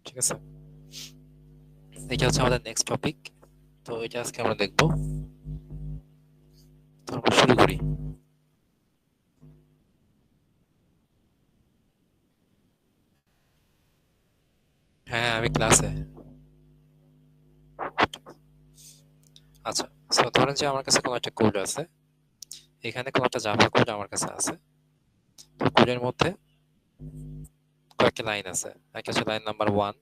ঠিক আছে, এটা হচ্ছে আমাদের নেক্সট টপিক। তো এটা আজকে আমরা দেখবো। তো আমরা শুরু করি। হ্যাঁ, আমি ক্লাসে। আচ্ছা, সো ধরেন যে আমার কাছে কোনো একটা কোড আছে, এখানে কোনো একটা জাভা কোড আমার কাছে আছে। তো কোডের মধ্যে কয়েকটা লাইন আছে। একটা হচ্ছে লাইন নাম্বার 1,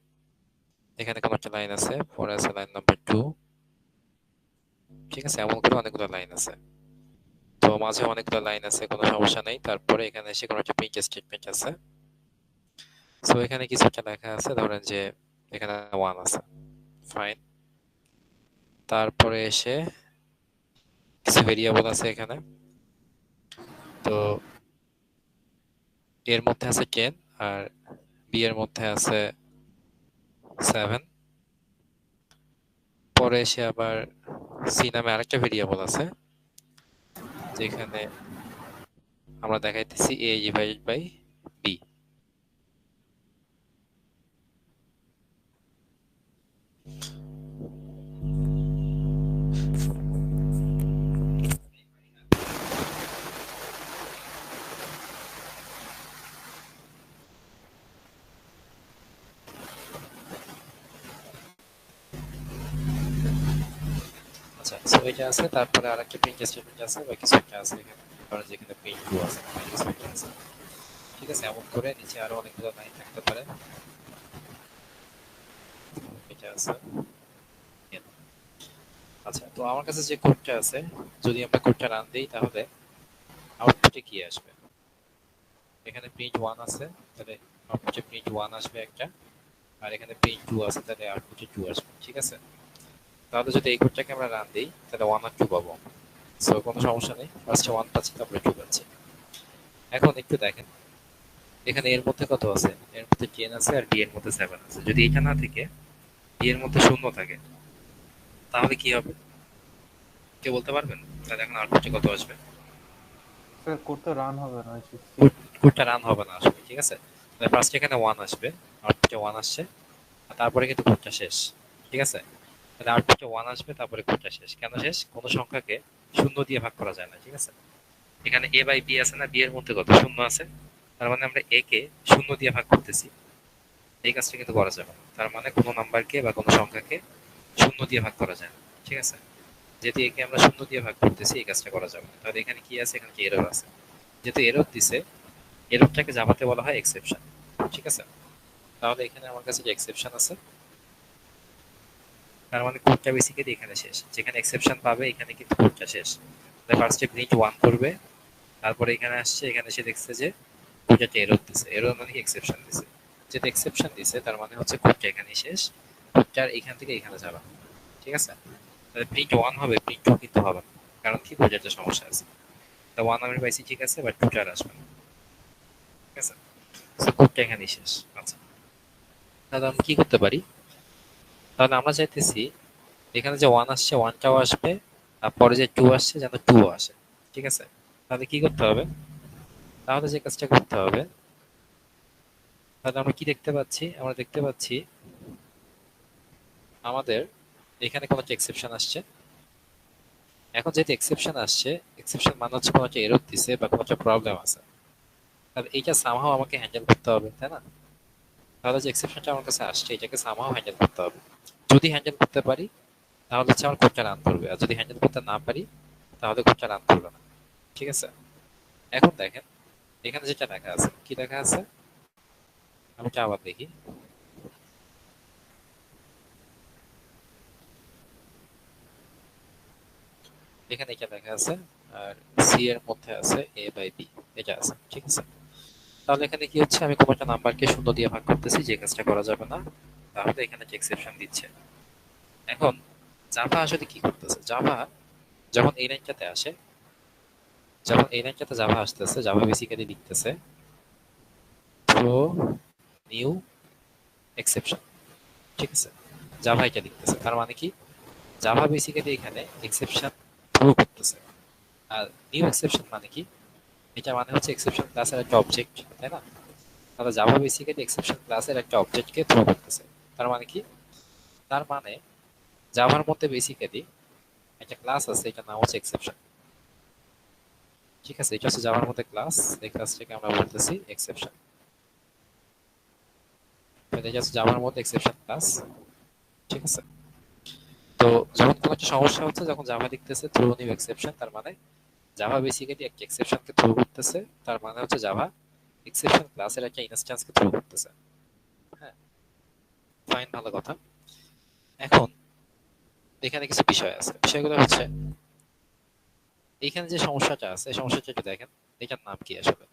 এখানে কোনো একটা লাইন আছে, পরে আছে লাইন নাম্বার 2। ঠিক আছে, এমন করে অনেকগুলো লাইন আছে। তো মাঝে অনেকগুলো লাইন আছে, কোনো সমস্যা নেই। তারপরে এখানে এসে কোনো একটা প্রিন্ট স্টেটমেন্ট আছে। সো এখানে কিছু একটা লেখা আছে, ধরেন যে এখানে 1 আছে, ফাইন। তারপরে এসে কিছু ভেরিয়েবল আছে এখানে। তো এর মধ্যে আছে 10, আর বি এর মধ্যে আছে 7। পরে এসে আবার সি নামে আরেকটা ভেরিয়েবল আছে, যেখানে আমরা দেখাইতেছি এ ডিভাইডেড বাই বি। আচ্ছা, সো এটা আছে। তারপরে আরেকটা প্রিন্ট স্টেটমেন্ট আছে বা কিছু একটা আছে এখানে, ধরেন যেখানে প্রিন্ট টু আছে বা কিছু একটা আছে। ঠিক আছে, এমন করে নিচে আরো অনেকগুলো লাইন থাকতে পারে। এটা আছে। আচ্ছা, তো আমার কাছে যে কোডটা আছে, যদি আমরা কোডটা রান দিই তাহলে আউটপুটে কি আসবে? এখানে প্রিন্ট 1 আছে, তাহলে আউটপুটে প্রিন্ট 1 আসবে একটা। আর এখানে প্রিন্ট 2 আছে, তাহলে আউটপুটে 2 আসবে। ঠিক আছে, তাহলে যদি এই কোডটাকে আমরা রান দিই তাহলে 1 আর 2 পাবো। সো কোনো সমস্যা নেই, ফার্স্টে 1 পাচ্ছি, তারপরে 2 পাচ্ছি। এখন একটু দেখেন, এখানে এর মধ্যে কত আছে? এর মধ্যে 10 আছে, আর বি এর মধ্যে 7 আছে। যদি এটা না থেকে বি এর মধ্যে শূন্য থাকে, তাহলে কি হবে? কেউ বলতে পারবেন? তাহলে এখন আউটপুটে কত আসবে? স্যার কোড তো রান হবে না, হচ্ছে সি। কোডটা রান হবে না আসলে। ঠিক আছে, তাহলে ফার্স্ট এখানে 1 আসবে, আউটপুটে 1 আসছে, আর তারপরে কিন্তু কোডটা শেষ। ঠিক আছে, তাহলে আউটপুটে 1 আসবে, তারপরে কোডটা শেষ। কেন শেষ? কোনো সংখ্যাকে শূন্য দিয়ে ভাগ করা যায় না। ঠিক আছে, এখানে এ বাই বি আছে না, বি এর মধ্যে কত শূন্য আছে, তার মানে আমরা এ কে শূন্য দিয়ে ভাগ করতেছি। এই কাজটা কিন্তু করা যাবে না। তার মানে কোনো নাম্বারকে বা কোনো সংখ্যাকে শূন্য দিয়ে ভাগ করা যায় না। ঠিক আছে, যেহেতু একে আমরা শূন্য দিয়ে ভাগ করতেছি, এই কাজটা করা যাবে না। তাহলে এখানে কি আছে? এখানে কি এরর আছে। যেহেতু এরর দিছে, এররটাকে জাভাতে বলা হয় এক্সেপশন। ঠিক আছে, তাহলে এখানে আমার কাছে যে এক্সেপশন আছে, তার মানে কোডটা বেসিক্যালি এখানে শেষ। যেখানে এক্সেপশন পাবে এখানে কিন্তু কোডটা শেষ। তাই ফার্স্টে প্রিন্ট 1 করবে, তারপরে এখানে আসছে, এখানে এসে দেখছে যে কোডটা এরর দিছে। এরর মানে কি? এক্সেপশন দিছে। যেটা এক্সেপশন দিছে তার মানে হচ্ছে কোডটা এখানেই শেষ, কোডটা এখান থেকে এখানে যাবে। ঠিক আছে, তাহলে প্রিন্ট 1 হবে, প্রিন্ট 2 কিন্তু হবে না। কারণ কি? কোডের সমস্যা আছে। তা 1 আমি পাইছি, ঠিক আছে, বাট 2 টা আর আসবে না। ঠিক আছে, সো কোডটা এখানেই শেষ। আচ্ছা, তাহলে আমি কি করতে পারি? তাহলে আমরা চাইতেছি এখানে যে 1 আসছে, 1 টাও আসবে, আর পরে যে 2 আসছে যেন 2 আসে। ঠিক আছে, তাহলে কি করতে হবে? তাহলে যে কাজটা করতে হবে, তাহলে আমরা কি দেখতে পাচ্ছি? আমরা দেখতে পাচ্ছি আমাদের এখানে কোনো একটা এক্সেপশন আসছে। এখন যেহেতু এক্সেপশন আসছে, এক্সেপশন মানে হচ্ছে কোনো একটা এরর দিছে বা কোনো একটা প্রবলেম আছে। তাহলে এইটা সামহাও আমাকে হ্যান্ডেল করতে হবে, তাই না? তাহলে যে এক্সেপশনটা আমার কাছে আসছে, এটাকে সামহাও হ্যান্ডেল করতে হবে। যদি হ্যান্ডেল করতে পারি তাহলে হচ্ছে আমার কোডটা রান করবে, আর যদি হ্যান্ডেল করতে না পারি তাহলে কোডটা রান করবে না। ঠিক আছে, এখন দেখেন এখানে যেটা লেখা আছে, কি লেখা আছে? আমি এটা আবার দেখি। এখানে এটা লেখা আছে, আর সি এর মধ্যে আছে এ বাই বি, এটা আছে। ঠিক আছে, তাহলে এখানে কি হচ্ছে? আমি কোনো একটা নাম্বারকে শূন্য দিয়ে ভাগ করতেছি, যে কাজটা করা যাবে না। তাহলে এখানে যে এক্সেপশন দিচ্ছে। এখন জাভা আসলে কি করতেছে? জাভা যখন এই লাইনটাতে আসে, যখন এই লাইনটাতে জাভা আসতেছে, জাভা বেসিক্যালি লিখতেছে থ্রো নিউ এক্সেপশন। ঠিক আছে, জাভা এটা লিখতেছে। তার মানে কি? জাভা বেসিক্যালি এখানে এক্সেপশন থ্রো করতেছে। আর নিউ এক্সেপশন মানে কি? এটা মানে হচ্ছে এক্সেপশন ক্লাসের একটা অবজেক্ট, তাই না? তাহলে জাভা বেসিক্যালি এক্সেপশন ক্লাসের একটা অবজেক্টকে থ্রো করতেছে। তার মানে কি? তার মানে জাভার মধ্যে বেসিক্যালি একটা ক্লাস আছে, এটার নাম হচ্ছে এক্সেপশন। ঠিক আছে, এটা হচ্ছে জাভার মধ্যে ক্লাস, এই ক্লাসটাকে আমরা বলতেছি এক্সেপশন। এটা হচ্ছে জাভার মধ্যে এক্সেপশন ক্লাস। ঠিক আছে, তো যখন কোনো একটা সমস্যা হচ্ছে, যখন জাভা লিখতেছে থ্রো নিউ এক্সেপশন, তার মানে জাভা বেসিক্যালি একটা এক্সেপশনকে থ্রো করতেছে। তার মানে হচ্ছে জাভা এক্সেপশন ক্লাসের একটা ইনস্ট্যান্সকে থ্রো করতেছে। হ্যাঁ, ফাইন, ভালো কথা। এখন এখানে কিছু বিষয় আছে, বিষয়গুলো হচ্ছে এখানে যে সমস্যাটা আছে, এই সমস্যাটা একটু দেখেন। এটার নাম কি আসলে?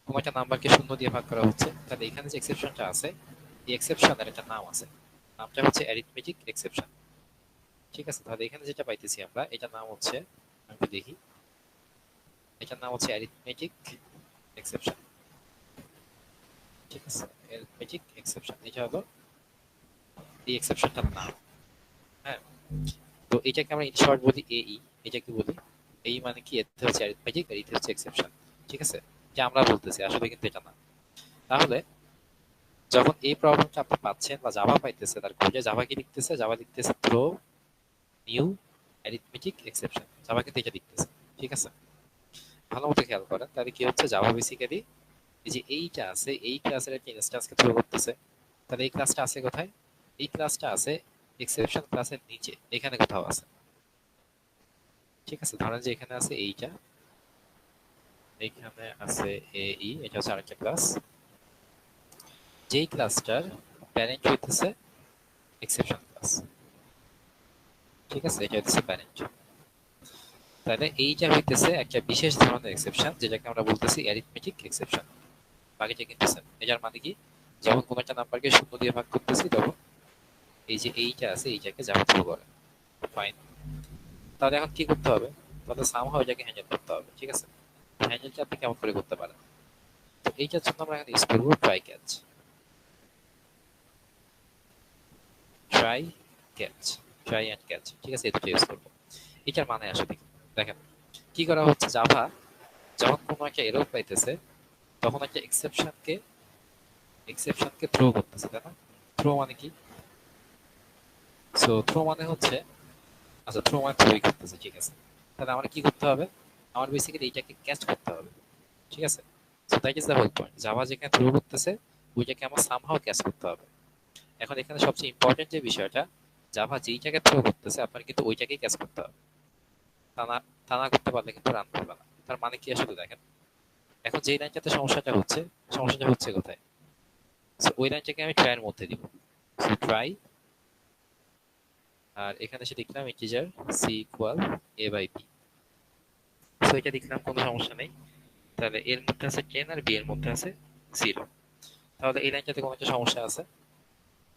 কোনো একটা নাম্বারকে শূন্য দিয়ে ভাগ করা হচ্ছে, তাহলে এখানে যে এক্সেপশনটা আছে, এই এক্সেপশনের একটা নাম আছে, নামটা হচ্ছে অ্যারিথমেটিক এক্সেপশন। ঠিক আছে, তাহলে এখানে যেটা পাইতেছি আমরা, এটার নাম হচ্ছে, আমি একটু দেখি, এটার নাম হচ্ছে অ্যারিথমেটিক এক্সেপশন। ঠিক আছে, অ্যারিথমেটিক এক্সেপশন, এটা হলো এই এক্সেপশনটার নাম। হ্যাঁ, তো এটাকে আমরা ইন শর্ট বলি এই, এটাকে বলি এই, মানে কি, এতে হচ্ছে অ্যারিথমেটিক আর এতে হচ্ছে এক্সেপশন। ঠিক আছে, যে আমরা বলতেছি আসলে কিন্তু এটা না। তাহলে যখন এই প্রবলেমটা আপনি পাচ্ছেন বা জাভা পাইতেছে, তার কোডে জাভা কি লিখতেছে? জাভা লিখতেছে throw new arithmetic exception. Java কিন্তু এটা লিখতেছে। ঠিক আছে, ভালো মতো খেয়াল করেন, তাহলে কি হচ্ছে? জাভা বেসিক্যালি এই যে এইটা আছে, এই ক্লাসের একটা ইনস্ট্যান্সকে থ্রো করতেছে। তাহলে এই ক্লাসটা আছে কোথায়? এই ক্লাসটা আছে এক্সেপশন ক্লাসের নিচে, এখানে কোথাও আছে। ঠিক আছে, ধরেন যে এখানে আছে এইটা, এখানে আছে এই, এটা হচ্ছে আরেকটা ক্লাস, যেই ক্লাসটার প্যারেন্ট হইতেছে এক্সেপশন ক্লাস। ঠিক আছে, এটা হচ্ছে প্যারেন্ট। তাহলে এইটা হইতেছে একটা বিশেষ ধরনের এক্সেপশন, যেটাকে আমরা বলতেছি অ্যারিথমেটিক এক্সেপশন। বাকিটা কিন্তু same। এটার মানে কি? যখন কোনো একটা নাম্বারকে শূন্য দিয়ে ভাগ করতেছি, তখন এই যে এইটা আছে, এইটাকে যাওয়া থ্রু করে। ফাইন, তাহলে এখন কি করতে হবে? তাহলে সামহাও এটাকে হ্যান্ডেল করতে হবে। ঠিক আছে, হ্যান্ডেলটা আপনি কেমন করে করতে পারেন? তো এইটার জন্য আমরা এখন ইউজ করবো try catch. Try catch, try and catch. ঠিক আছে, এই দুটো ইউজ করবো। এটার মানে আসলে কি? দেখেন কি করা হচ্ছে। জাভা যখন কোনো একটা এরর পাইতেছে, তখন একটা এক্সেপশনকে থ্রো করতেছে, তাই না? থ্রো মানে কি? সো থ্রো মানে হচ্ছে, আচ্ছা, থ্রো মানে থ্রোই করতেছে। ঠিক আছে, তাহলে আমার কি করতে হবে? আমার বেসিক্যালি এইটাকে ক্যাচ করতে হবে। ঠিক আছে, so that is the whole point. Java যেখানে থ্রো করতেছে, ওইটাকে আমার সামহাও ক্যাচ করতে হবে। এখন এখানে সবচেয়ে ইম্পর্টেন্ট যে বিষয়টা, জাভা যেইটাকে থ্রো করতেছে, আপনার কিন্তু ওইটাকেই ক্যাচ করতে হবে। তা না, তা না করতে পারলে কিন্তু রান করবে না। তার মানে কি আসলে দেখেন, এখন যেই লাইনটাতে সমস্যাটা হচ্ছে কোথায়? সো ওই লাইনটাকে আমি ট্রাই এর মধ্যে দিব। সো ট্রাই, আর এখানে সে লিখলাম integer C equal A by B. So এটা লিখলাম, কোনো সমস্যা নেই। তাহলে এর মধ্যে আছে 10 আর বি এর মধ্যে আছে 0। তাহলে এই লাইনটাতে কোনো একটা সমস্যা আছে।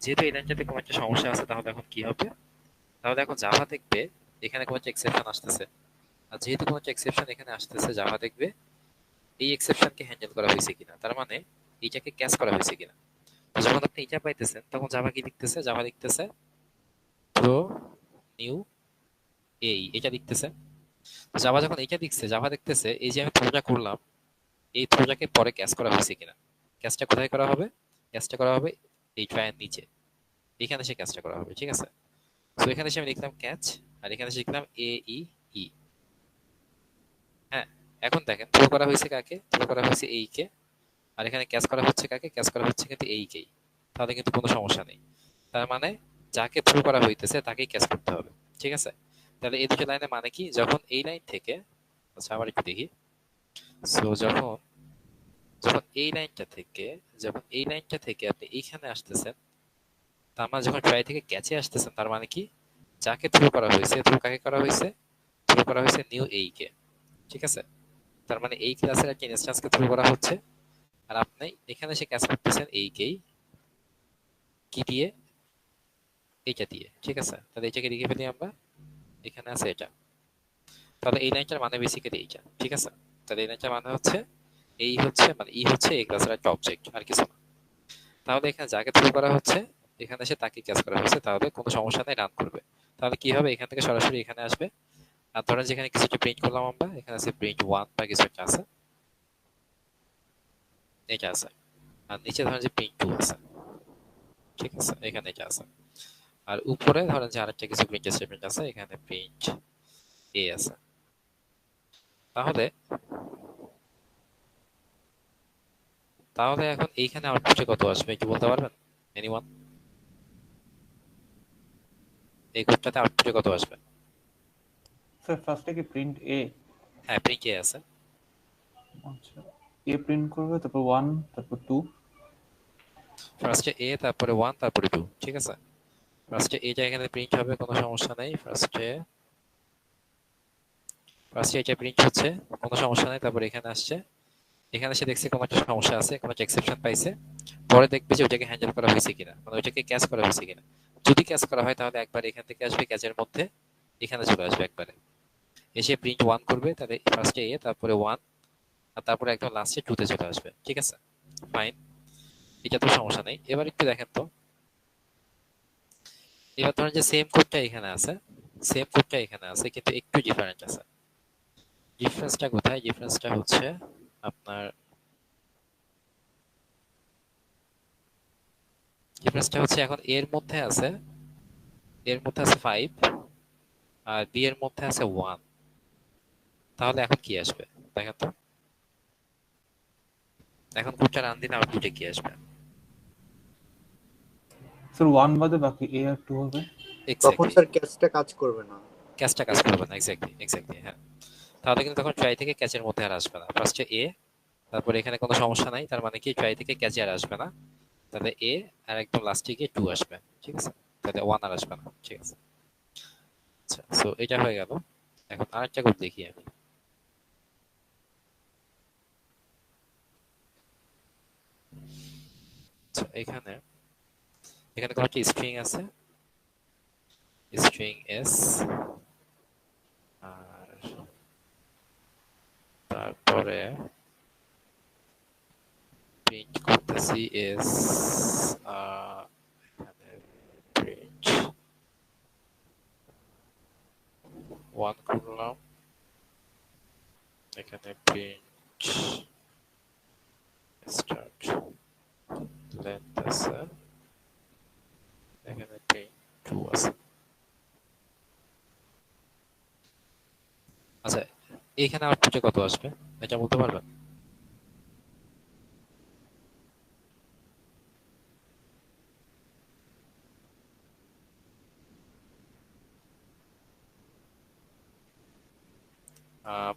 যেহেতু এই লাইনটাতে কোনো একটা সমস্যা আছে, তাহলে এখন কি হবে? তাহলে এখন জাভা দেখবে এখানে কোনো একটা এক্সেপশন আসতেছে। আর যেহেতু কোনো একটা এক্সেপশন এখানে আসতেছে, জাভা দেখবে এই এক্সেপশনকে হ্যান্ডেল করা হয়েছে কিনা, তার মানে এইটাকে ক্যাচ করা হয়েছে কিনা। তো যখন আপনি এটা পাইতেছেন, তখন জাভা কি লিখতেছে? জাভা লিখতেছে থ্রো নিউ এই, এটা লিখতেছে। জাভা যখন এটা লিখছে, জাভা দেখতেছে এই যে আমি থ্রোটা করলাম, এই থ্রোটাকে পরে ক্যাচ করা হয়েছে কিনা। ক্যাচটা কোথায় করা হবে? ক্যাচটা করা হবে এই ট্রায়ের নিচে, এখানে সে ক্যাচটা করা হবে। ঠিক আছে, তো এখানে সে আমি লিখলাম ক্যাচ, আর এখানে সে লিখলাম এ ই ই। হ্যাঁ, এখন দেখেন থ্রো করা হয়েছে কাকে? থ্রো করা হয়েছে এই কে। আর এখানে ক্যাচ করা হচ্ছে কাকে? ক্যাচ করা হচ্ছে কিন্তু এই কেই। তাহলে কিন্তু কোনো সমস্যা নেই। তার মানে যাকে থ্রো করা হইতেছে তাকেই ক্যাচ করতে হবে। ঠিক আছে, তাহলে এই দুটো লাইনের মানে কি? যখন এই লাইন থেকে, আচ্ছা আবার একটু দেখি। সো যখন যখন এই লাইনটা থেকে যখন এই লাইনটা থেকে আপনি এইখানে আসতেছেন, তার মানে যখন ট্রাই থেকে ক্যাচে আসতেছেন, তার মানে কি? যাকে থ্রো করা হয়েছে, থ্রো কাকে করা হয়েছে? থ্রো করা হয়েছে নিউ এই কে। ঠিক আছে, তার মানে এই ক্লাসের একটা ইনস্ট্যান্সকে থ্রো করা হচ্ছে, আর আপনি এখানে এসে ক্যাচ করতেছেন এই কেই, কি দিয়ে? এইটা দিয়ে। ঠিক আছে, তাহলে এটাকে লিখে ফেলি আমরা, এখানে আছে এটা। তাহলে এই লাইনটার মানে বেসিক্যালি এইটা। ঠিক আছে, তাহলে এই লাইনটার মানে হচ্ছে এই হচ্ছে, মানে ই হচ্ছে এই ক্লাসের একটা অবজেক্ট, আর কিছু না। তাহলে এখানে যাকে থ্রো করা হচ্ছে, এখানে এসে তাকে ক্যাচ করা হয়েছে, তাহলে কোনো সমস্যা নেই, রান করবে। তাহলে কি হবে? এখান থেকে সরাসরি এখানে আসবে। আর ধরেন যেখানে কিছু একটা প্রিন্ট করলাম আমরা, এখানে আছে প্রিন্ট 1 বা কিছু একটা আছে, এটা আছে। আর নিচে ধরেন যে প্রিন্ট 2 আছে। ঠিক আছে, এখানে এটা আছে। আর উপরে ধরেন যে আরেকটা কিছু প্রিন্ট স্টেটমেন্ট আছে, এখানে প্রিন্ট এ আছে। তাহলে তাহলে এখন এইখানে আউটপুটে কত আসবে একটু বলতে পারবেন এনিওয়ান? এই কোডটাতে আউটপুটে কত আসবে? স্যার ফার্স্টে কি প্রিন্ট এ? হ্যাঁ, প্রিন্ট এ আছে। আচ্ছা, এ প্রিন্ট করবে, তারপর 1, তারপর 2। ফার্স্টে এ, তারপরে 1, তারপরে 2, ঠিক আছে। ফার্স্টে এটা এখানে প্রিন্ট হবে, কোনো সমস্যা নেই। ফার্স্টে এটা প্রিন্ট হচ্ছে, কোনো সমস্যা নেই। তারপরে এখানে আসছে, এখানে সে দেখছে কোনো একটা সমস্যা আছে, কোনো একটা এক্সেপশন পাইছে। পরে দেখবে যে ওইটাকে হ্যান্ডেল করা হয়েছে কিনা, মানে ওইটাকে ক্যাচ করা হয়েছে কিনা। যদি ক্যাচ করা হয় তাহলে একবার এখান থেকে আসবে, ক্যাচের মধ্যে এখানে চলে আসবে একবারে। এসে প্রিন্ট 1 করবে, তাহলে ফার্স্টে এ, তারপরে 1, আর তারপরে একদম লাস্টে 2 তে চলে আসবে, ঠিক আছে। ফাইন, এটা তো সমস্যা নেই। এবার একটু দেখেন তো, এবার ধরেন যে সেম কোডটা এখানে আছে, কিন্তু একটু ডিফারেন্ট আছে। ডিফারেন্সটা কোথায়? ডিফারেন্সটা হচ্ছে আপনার, এখন এর মধ্যে আছে 5, আর বি এর মধ্যে আছে 1। তাহলে এখন কি আসবে দেখেন তো, এখন কোডটা রান দিলে আউটপুটে কি আসবে? স্যার 1 বাদে বাকি এ আর 2 হবে। তখন এক্স্যাক্টলি, স্যার ক্যাচটা কাজ করবে না। ক্যাচটা কাজ করবে না। এক্স্যাক্টলি, হ্যাঁ। তাহলে কিন্তু তখন ট্রাই থেকে ক্যাচের মধ্যে আর আসবে না। ফার্স্টে এ, তারপরে এখানে কোনো সমস্যা নাই, তার মানে কি ট্রাই থেকে ক্যাচে আর আসবে না। তাহলে এ, আর একদম লাস্টে গিয়ে 2 আসবে, ঠিক আছে। তাহলে 1 আর আসবে না, ঠিক আছে। আচ্ছা, সো এটা হয়ে গেল। এখন আরেকটা কোড দেখি আমি। আচ্ছা, এখানে এখানে কোনো একটা স্ট্রিং আছে, স্ট্রিং এস, আর তারপরে প্রিন্ট করতেছি এস, এখানে প্রিন্ট 1 করলাম, এখানে প্রিন্ট স্টার্ট লেন্থ আছে, এখানে প্রিন্ট 2 আছে। আচ্ছা, এখানে আউটপুটে কত আসবে এটা বলতে পারবেন?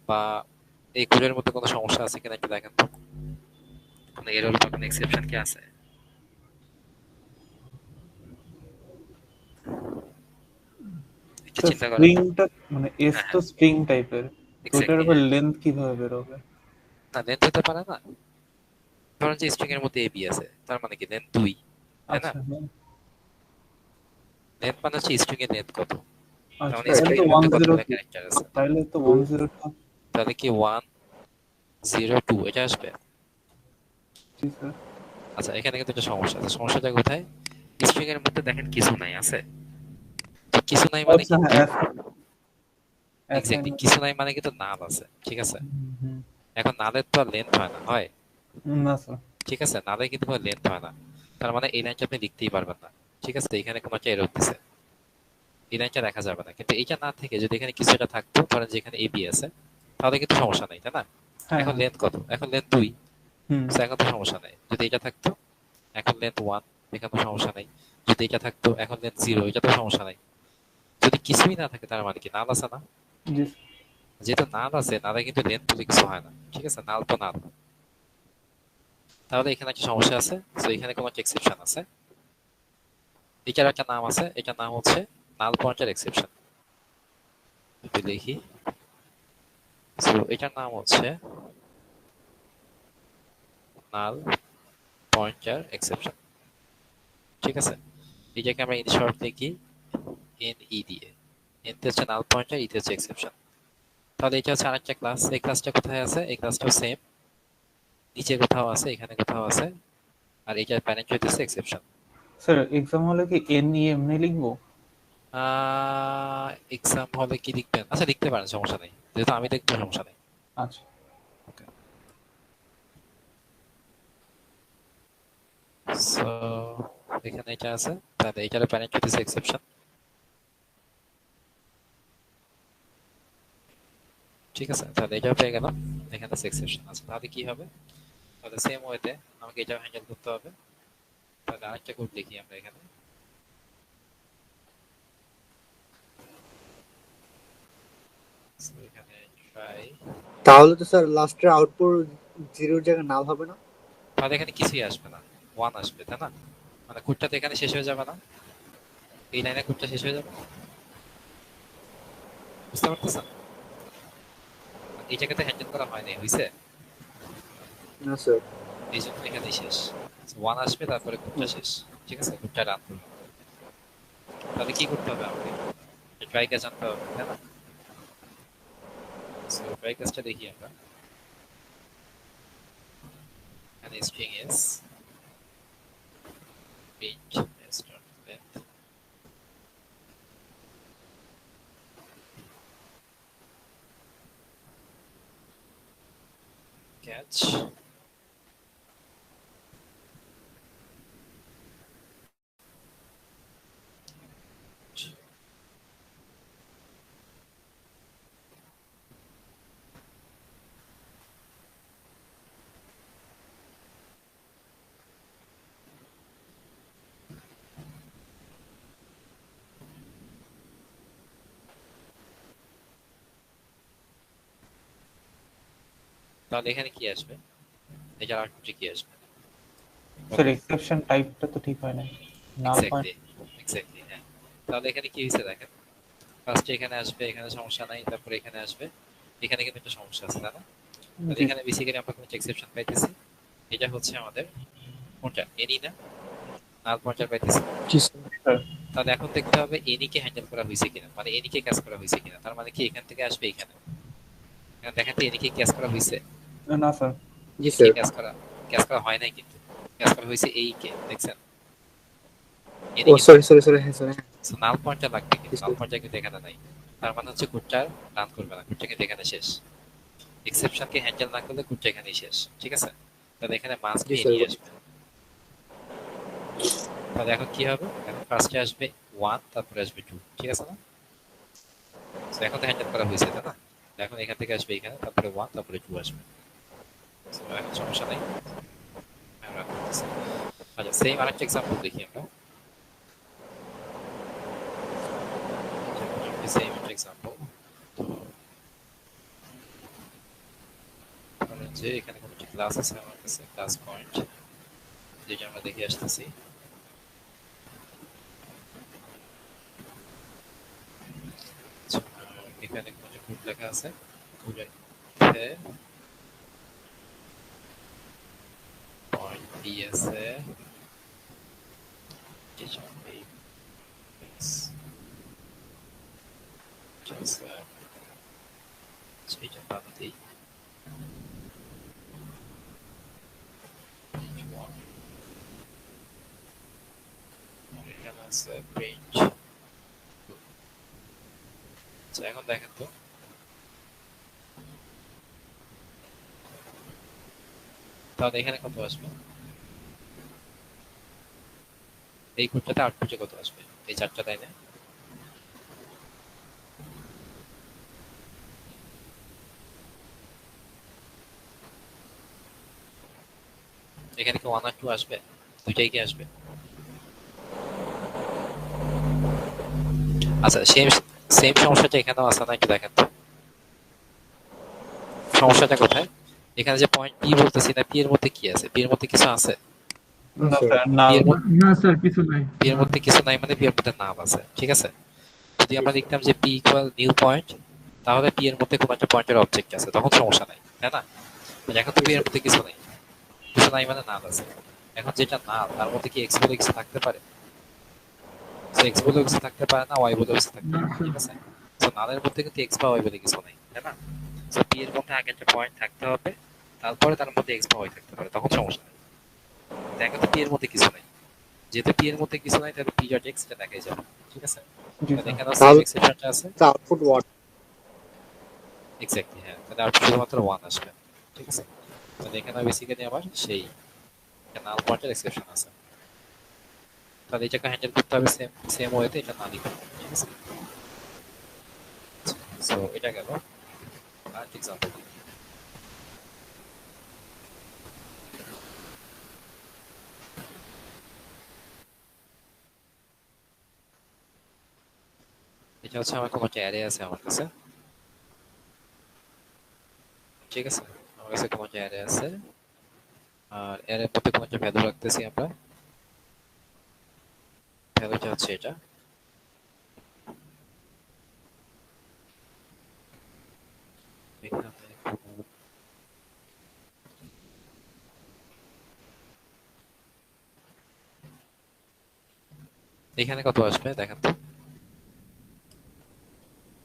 বা এই কোডের মধ্যে কোনো সমস্যা আছে কিনা একটু দেখেন তো, কোনো এরর বা কোনো এক্সেপশন কি আছে? একটু স্যার চিন্তা করেন তো। স্ট্রিংটা মানে এস হ্যাঁ, তো হ্যাঁ, স্ট্রিং টাইপের, তো ওটার এক্স্যাক্টলি, আবার হ্যাঁ। লেন্থ কিভাবে বেরোবে? না, লেন্থ হতে পারে না। ধরেন যে স্ট্রিং এর মধ্যে এ বি আছে, তার মানে কি লেন্থ 2, তাই না? আচ্ছা, হ্যাঁ। লেন্থ মানে হচ্ছে স্ট্রিং এর লেন্থ কত। তার আচ্ছা, মানে তাহলে স্ট্রিং তো এর মধ্যে 102, কতগুলো ক্যারেক্টার আছে। তাহলে তো 102। তাহলে কি 102 এটা আসবে? জি স্যার। আচ্ছা, এখানে কিন্তু একটা সমস্যা আছে। সমস্যাটা কোথায়? স্ট্রিং এর মধ্যে দেখেন কিছু নাই আছে। তো কিছু নাই মানে আচ্ছা, কি? হ্যাঁ, এক্স্যাক্টলি, অ্যাসাইনমেন্ট। কিছু নাই মানে কিন্তু নাল আছে, ঠিক আছে। হুম। এখন নালের তো আর লেন্থ হয় না, হয়? না স্যার। ঠিক আছে, নালে কিন্তু কোনো লেন্থ হয় না। তার মানে এই লাইনটা আপনি লিখতেই পারবেন না, ঠিক আছে। এখানে কোনো একটা এরর দিছে, এই লাইনটা দেখা যাবে না। কিন্তু এইটা না থেকে যদি এখানে কিছু একটা থাকতো, ধরেন যে এখানে এ বি আছে, তাহলে কিন্তু সমস্যা নাই, তাই না? হ্যাঁ, এখন হ্যাঁ। লেন্থ কত? এখন লেন্থ 2, হুম। এখন তো সমস্যা নাই। যদি এটা থাকতো, এখন লেন্থ 1, এখানে তো সমস্যা নাই। যদি এটা থাকতো, এখন লেন্থ 0, এটা তো সমস্যা নাই। যদি কিছুই না থাকে তার মানে কি নাল আছে না? জি যেহেতু নাল আছে, নালে কিন্তু লেন্থ বলে কিছু হয় না, ঠিক আছে। নাল তো নাল। তাহলে এখানে একটা সমস্যা আছে, তো এখানে কোনো একটা এক্সেপশন আছে। এটার একটা নাম আছে, এটার নাম হচ্ছে নাল পয়েন্টার এক্সেপশন। যদি লিখি, তো এটার নাম হচ্ছে নাল পয়েন্টার এক্সেপশন, ঠিক আছে। এটাকে আমরা ইন শর্ট লিখি এন ই দিয়ে। এন তে হচ্ছে নাল পয়েন্টার, ই তে হচ্ছে এক্সেপশন। তাহলে এটা হচ্ছে আরেকটা ক্লাস। এই ক্লাসটা কোথায় আছে? এই ক্লাসটাও সেম, নিচে কোথাও আছে, এখানে কোথাও আছে। আর এটার প্যারেন্ট হইতেছে এক্সেপশন। স্যার, এক্সাম হলে কি এন ই এমনি লিখবো? এক্সাম হলে কি লিখবেন? আচ্ছা, লিখতে পারেন, সমস্যা নেই, যেহেতু আমি দেখবো, সমস্যা নেই। আচ্ছা। ওকে, সো এখানে এটা আছে, তাহলে এটার প্যারেন্ট হচ্ছে এক্সেপশন। ঠিক আছে, তাহলে এটা পেয়ে গেলাম, এখানে এক্সেপশন আছে। তাহলে কি হবে? তাহলে সেম ওয়েতে আমাকে এটা হ্যান্ডেল করতে হবে। তাহলে আরেকটা কোড লিখি আমরা এখানে। So, এখানে ট্রাই। তাহলে তো স্যার লাস্টের আউটপুট জিরোর জায়গায় নাল হবে না? তাহলে এখানে কিছুই আসবে না, ওয়ান আসবে, তাই না? মানে কোডটা তো এখানে শেষ হয়ে যাবে না, এই লাইনে কোডটা শেষ হয়ে যাবে। বুঝতে পারতেছেন? এই জায়গাতে হ্যান্ডেল করা হয়নি, হয়েছে? না স্যার। এই জন্য এখানে শেষ। ওয়ান আসবে, তারপরে কোডটা শেষ। ঠিক আছে, কোডটা রান করবে। তাহলে কি করতে হবে আমাকে? ট্রাই ক্যাচ আনতে হবে, তাই না? ট্রাই ক্যাচটা দেখি আমরা। এখানে string S print start length catch. তাহলে এখানে কি আসবে? এটার আউটপুটে কি আসবে? স্যার এক্সেপশন টাইপটা তো ঠিক হয় না, নাল পয়েন্ট। এক্স্যাক্টলি হ্যাঁ। তাহলে এখানে কি হয়েছে দেখেন, ফার্স্টে এখানে আসবে, এখানে সমস্যা নাই, তারপরে এখানে আসবে, এখানে কিন্তু একটা সমস্যা আছে, তাই না? তাহলে জি এখানে বেসিক্যালি আমরা কোনো এক্সেপশন পাইতেছি। এটা হচ্ছে আমাদের কোনটা, এনি না, নাল পয়েন্টার পাইতেছি। জি স্যার। স্যার। তাহলে এখন দেখতে হবে এনি কে হ্যান্ডেল করা হয়েছে কিনা, মানে এনি কে ক্যাচ করা হয়েছে কিনা। তার মানে কি এখান থেকে আসবে এখানে, এখানে দেখেন তো এনি কে ক্যাচ করা হয়েছে। না স্যার। জি এনি কে স্যার। ক্যাচ করা হয় নাই, কিন্তু ক্যাচ করা হয়েছে এই কে, দেখছেন? এনি ও কিন্তু সরি সরি সরি, হ্যাঁ স্যার, হ্যাঁ। নাল পয়েন্টার লাগবে, জি কিন্তু নাল স্যার। পয়েন্টার কিন্তু এখানে নাই। তার মানে হচ্ছে কোডটা রান করবে না, কোডটা কিন্তু এখানে শেষ। এক্সেপশনকে হ্যান্ডেল না করলে কোডটা এখানেই শেষ। ঠিক আছে, তাহলে এখানে মাস্ট জি বি স্যার। এনি আসবে। তাহলে এখন কি হবে? এখন ফার্স্টে আসবে ওয়ান, তারপরে আসবে টু, ঠিক আছে না? So, এখন তো হ্যান্ডেল করা হয়েছে, তাই না? এখন এখান থেকে আসবে এখানে, তারপরে ওয়ান, তারপরে টু আসবে। So, এখন সমস্যা নাই, আমি run করতেছি। আচ্ছা, সেম আরেকটা এক্সাম্পল দেখি আমরা। সেম একটা এক্সাম্পল, ধরেন যে এখানে কোনো একটা ক্লাস আছে আমার কাছে, ক্লাস পয়েন্ট, যেটা আমরা দেখে আসতেছি। আচ্ছা, এখানে কোনো একটা কোড লেখা আছে, কোডের মধ্যে পয়েন্ট বি আছে, যেটা এই সেইটা বাদ দিই। এখানে আছে প্রিন্ট। আচ্ছা, এখন দেখেন তো, তাহলে এখানে কত আসবে? এই কোডটাতে আউটপুটে কত আসবে? এই চারটা লাইনে এখানে কি ওয়ান আর টু আসবে? দুইটাই কি আসবে? আচ্ছা, সেম সেম সমস্যাটা এখানেও আছে না, একটু দেখেন তো সমস্যাটা কোথায়। এখানে যে পয়েন্ট পি বলতেছি না, পি এর মধ্যে কি আছে? পি এর মধ্যে কিছু আছে? না না স্যার। স্যার, নাল। পি এর মধ্যে, না স্যার কিছু নাই। পি এর মধ্যে কিছু নাই মানে পি এর মধ্যে নাম আছে, ঠিক আছে? যদি আমরা লিখতাম যে পি ইকুয়াল নিউ পয়েন্ট, তাহলে পি এর মধ্যে কোনো একটা পয়েন্টের অবজেক্ট আছে, তখন সমস্যা নাই, তাই না? এখন তো পি এর মধ্যে কিছু নাই, কিছু নাই মানে নাল আছে। এখন যেটা নাল, তার মধ্যে কি এক্স বলে কিছু থাকতে পারে? এক্স বলেও কিছু থাকতে পারে না, ওয়াই বলেও কিছু থাকতে না পারে না, স্যার। ঠিক আছে? তো নালের মধ্যে কিন্তু এক্স বা ওয়াই বলে কিছু নাই, তাই না? তো পি এর মধ্যে আগে একটা পয়েন্ট থাকতে হবে, তারপরে তার মধ্যে এক্স বা ওয়াই থাকতে পারে, তখন সমস্যা নেই। দেখা তো পি এর মধ্যে কিছু নাই, যেহেতু পি এর মধ্যে কিছু নাই, তাহলে পি ডট এক্স টা দেখাই যাবে, ঠিক আছে? জি তাহলে স্যার। এখানেও সেম তাহলে এক্সেপশনটা আছে। Output one. এক্স্যাক্টলি হ্যাঁ, তাহলে আউটপুট শুধুমাত্র ওয়ান আসবে, ঠিক আছে? তাহলে এখানে বেসিক্যালি আবার সেই নাল পয়েন্টের এক্সেপশন আছে। তাহলে এটাকে হ্যান্ডেল করতে হবে সেম সেম ওয়েতে, এটা না লিখে, ঠিক আছে। সো এটা গেল। আর এক্সাম্পল এটা হচ্ছে আমার কোনো একটা অ্যারে আছে আমার কাছে, ঠিক আছে। আমার কাছে কোনো একটা অ্যারে আছে, আর অ্যারের মধ্যে কোনো একটা ভ্যালু রাখতেছি আমরা। ভ্যালুটা হচ্ছে এটা। এখানে এখানে কত আসবে দেখেন তো।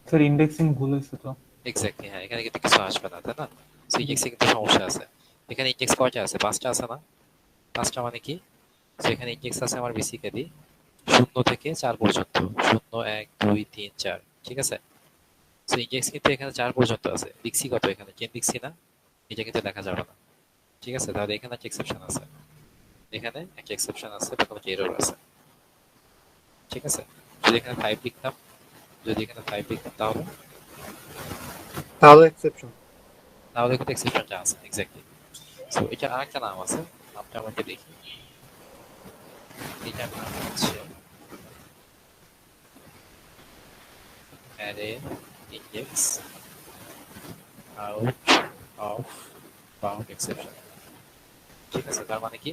স্যার ইন্ডেক্সিং ভুল হয়েছে তো। এক্স্যাক্টলি, হ্যাঁ, এখানে কিন্তু কিছু আসবে না, তাই না? সো ইন্ডেক্সে কিন্তু সমস্যা আছে। এখানে ইন্ডেক্স কয়টা আছে? 5টা আছে না? 5টা মানে কি? সো এখানে ইন্ডেক্স আছে আমার বেসিক্যালি 0 থেকে 4 পর্যন্ত। 0, 1, 2, 3, 4, ঠিক আছে। সো ইন্ডেক্স কিন্তু এখানে 4 পর্যন্ত আছে। লিখছি কত? এখানে 10 লিখছি না? এটা কিন্তু দেখা যাবে না, ঠিক আছে। তাহলে এখানে একটা এক্সেপশন আছে, এখানে একটা এক্সেপশন আছে বা কোনো এরর আছে, ঠিক আছে। যদি এখানে 5 লিখতাম, যদি এখানে 5 লিখতাম তাহলে তাহলে এক্সেপশন। তাহলে কিন্তু এক্সেপশনটা আছে, এক্স্যাক্টলি। সো এটার আরেকটা নাম আছে, নামটা আমাকে দেখি। এটার নাম হচ্ছে array index out of bound exception, ঠিক আছে। তার মানে কি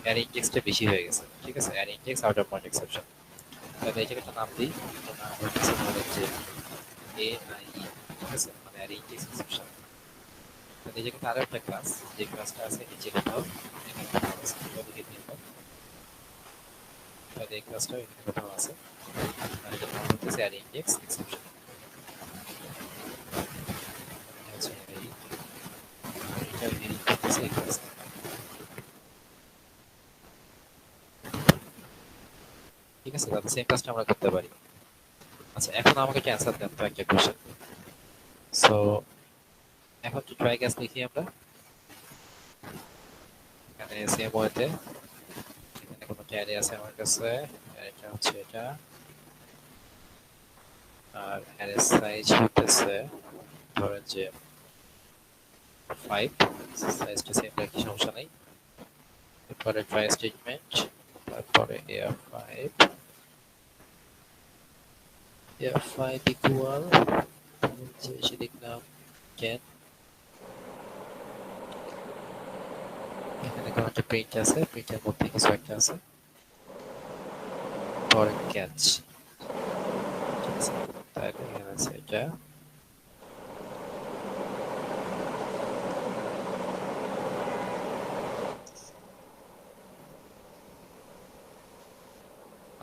অ্যারে ইন্ডেক্সটা বেশি হয়ে গেছে, ঠিক আছে। Array index out of bound exception. তাহলে এটাকে একটা নাম দিই, এটার নাম হচ্ছে ধরেন যে AIE, ঠিক আছে, মানে অ্যারে ইন্ডেক্স এক্সেপশন। তাহলে এই যে কিন্তু আরো একটা ক্লাস, যে ক্লাসটা আছে নিচে কোথাও, এখানে কোথাও আছে, এটা লিখে দিই আমরা। তাহলে এই ক্লাসটা এখানে কোথাও আছে, আর এটার নাম হচ্ছে অ্যারে ইন্ডেক্স এক্সেপশন। এটা হচ্ছে array, আর এটা হেডিং করতেছে এই ক্লাস। ঠিক আছে, তাহলে সেম কাজটা আমরা করতে পারি। আচ্ছা, এখন আমাকে একটা অ্যান্সার দেন তো একটা কোশ্চেন। সো এখন তো ট্রাই ক্যাচ লিখি আমরা এখানে সেম ওয়েতে। এখানে কোনো অ্যারে আছে আমার কাছে, এটা হচ্ছে এটা, আর অ্যারে সাইজ হতেছে ধরেন যে 5, সাইজটা সেম রাখি, সমস্যা নাই। এরপরে ট্রাই স্টেটমেন্ট, তারপরে AR5, AR5 ইকুয়াল যে এসে দেখলাম 10। এখানে কোনো একটা প্রিন্ট আছে, প্রিন্টের মধ্যে কিছু একটা আছে, পরে ক্যাচ, ঠিক আছে। তাহলে এখানে আছে এটা।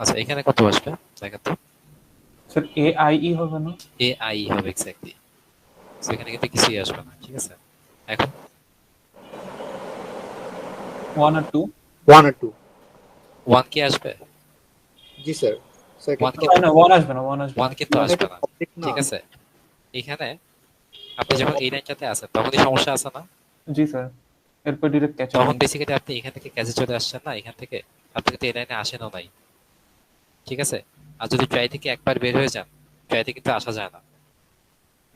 আচ্ছা, এখানে কত আসবে দেখেন তো। স্যার AIE হবে না? AI হবে, এক্স্যাক্টলি। সো এখানে কিন্তু কিছুই আসবে না, ঠিক আছে। এখন 1 আর 2? 1 আর 2? 1 কে আসবে? জি স্যার। 1 সেকেন্ড। কে না 1 আসবে না, 1 আসবে না। 1 কে তো না, আসবে এটা না, পাবলিক না। ঠিক আছে। এখানে আপনি যখন এই লাইনটাতে আছেন তখনই সমস্যা আছে না? জি স্যার, এরপর ডিরেক্ট ক্যাচে তখন যাবেন। বেসিক্যালি আপনি এখান থেকে ক্যাচে চলে আসছেন না, এখান থেকে আপনি কিন্তু এই লাইনে আসেনও নাই, ঠিক আছে। আর যদি ট্রাই থেকে একবার বের হয়ে যান, ট্রাইতে কিন্তু আসা যায় না।